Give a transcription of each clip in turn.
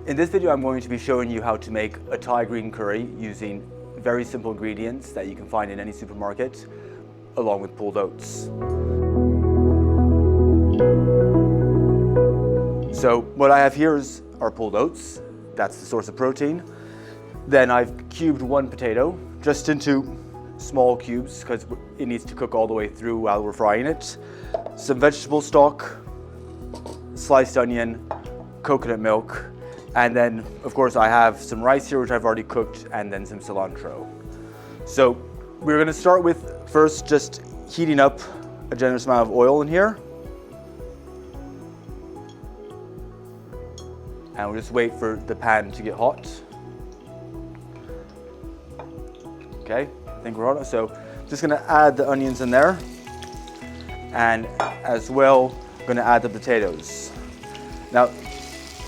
In this video, I'm going to be showing you how to make a Thai green curry using very simple ingredients that you can find in any supermarket, along with pulled oats. So what I have here are pulled oats. That's the source of protein. Then I've cubed one potato just into small cubes because it needs to cook all the way through while we're frying it. Some vegetable stock, sliced onion, coconut milk, and then of course I have some rice here which I've already cooked, and then some cilantro. So we're going to start with first just heating up a generous amount of oil in here. And we'll just wait for the pan to get hot. Okay, I think we're hot. So just going to add the onions in there. And as well, I'm going to add the potatoes. Now,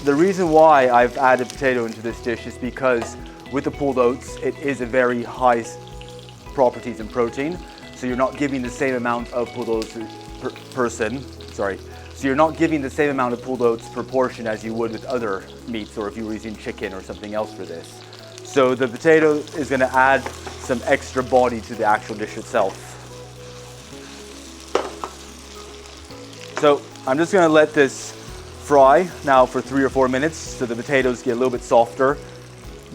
the reason why I've added potato into this dish is because with the pulled oats, it is a very high properties in protein. So you're not giving the same amount of pulled oats per person. So you're not giving the same amount of pulled oats per portion as you would with other meats, or if you were using chicken or something else for this. So the potato is going to add some extra body to the actual dish itself. So I'm just going to let this fry now for 3 or 4 minutes so the potatoes get a little bit softer,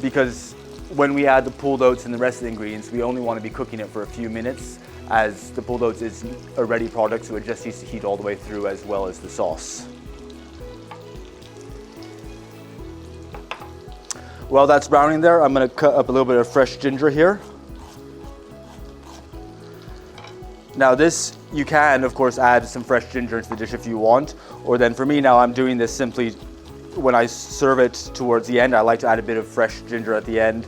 because when we add the pulled oats and the rest of the ingredients, we only want to be cooking it for a few minutes, as the pulled oats is a ready product, so it just needs to heat all the way through as well as the sauce. While that's browning there, I'm going to cut up a little bit of fresh ginger here. Now this, you can of course add some fresh ginger into the dish if you want, or then for me now I'm doing this simply when I serve it towards the end. I like to add a bit of fresh ginger at the end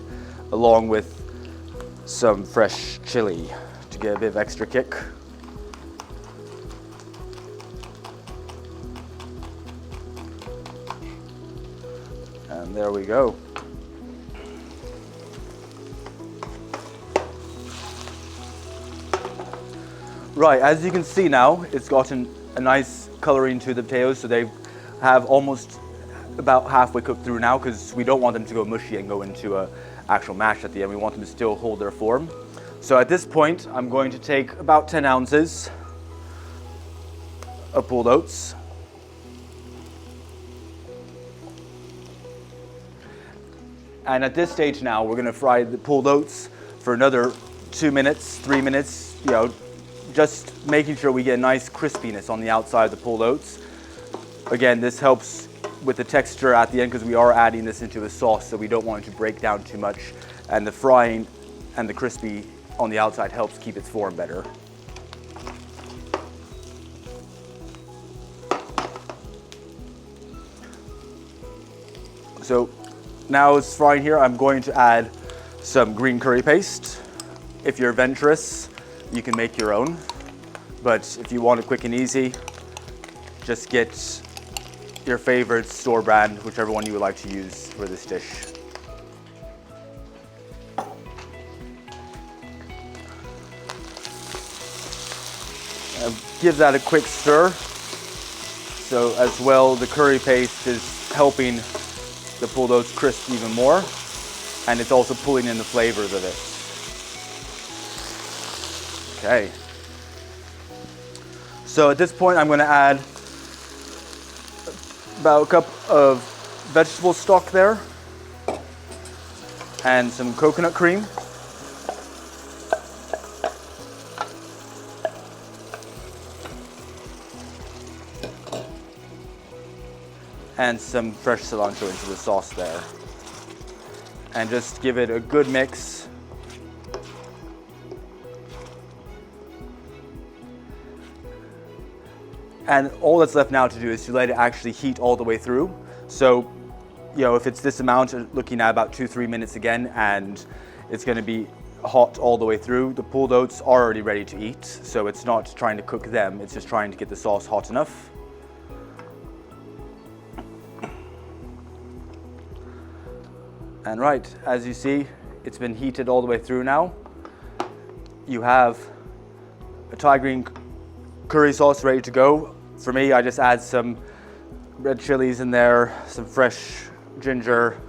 along with some fresh chili to get a bit of extra kick. And there we go. Right, as you can see now, it's gotten a nice coloring to the potatoes, so they have almost about halfway cooked through now, because we don't want them to go mushy and go into an actual mash at the end. We want them to still hold their form. So at this point, I'm going to take about 10 ounces of pulled oats. And at this stage now, we're going to fry the pulled oats for another 2 minutes, 3 minutes, just making sure we get a nice crispiness on the outside of the pulled oats. Again, this helps with the texture at the end because we are adding this into a sauce, so we don't want it to break down too much. And the frying and the crispy on the outside helps keep its form better. So now it's frying here, I'm going to add some green curry paste. If you're adventurous, you can make your own, but if you want it quick and easy, just get your favorite store brand, whichever one you would like to use for this dish. Give that a quick stir. So as well, the curry paste is helping the pulled oats crisp even more, and it's also pulling in the flavors of it. Okay, so at this point I'm going to add about a cup of vegetable stock there and some coconut cream. And some fresh cilantro into the sauce there. And just give it a good mix. And all that's left now to do is to let it actually heat all the way through. So, if it's this amount, looking at about 2-3 minutes again, and it's going to be hot all the way through. The pulled oats are already ready to eat, so it's not trying to cook them, it's just trying to get the sauce hot enough. And right, as you see, it's been heated all the way through now. You have a Thai green curry sauce ready to go. For me, I just add some red chilies in there, some fresh ginger,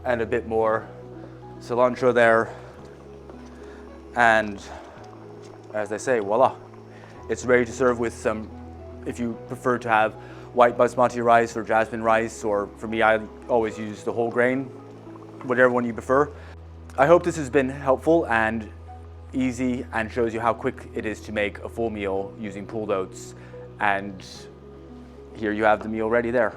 and a bit more cilantro there. And as I say, voila. It's ready to serve with some, if you prefer to have white basmati rice or jasmine rice, or for me, I always use the whole grain, whatever one you prefer. I hope this has been helpful and easy and shows you how quick it is to make a full meal using pulled oats. And here you have the meal ready there.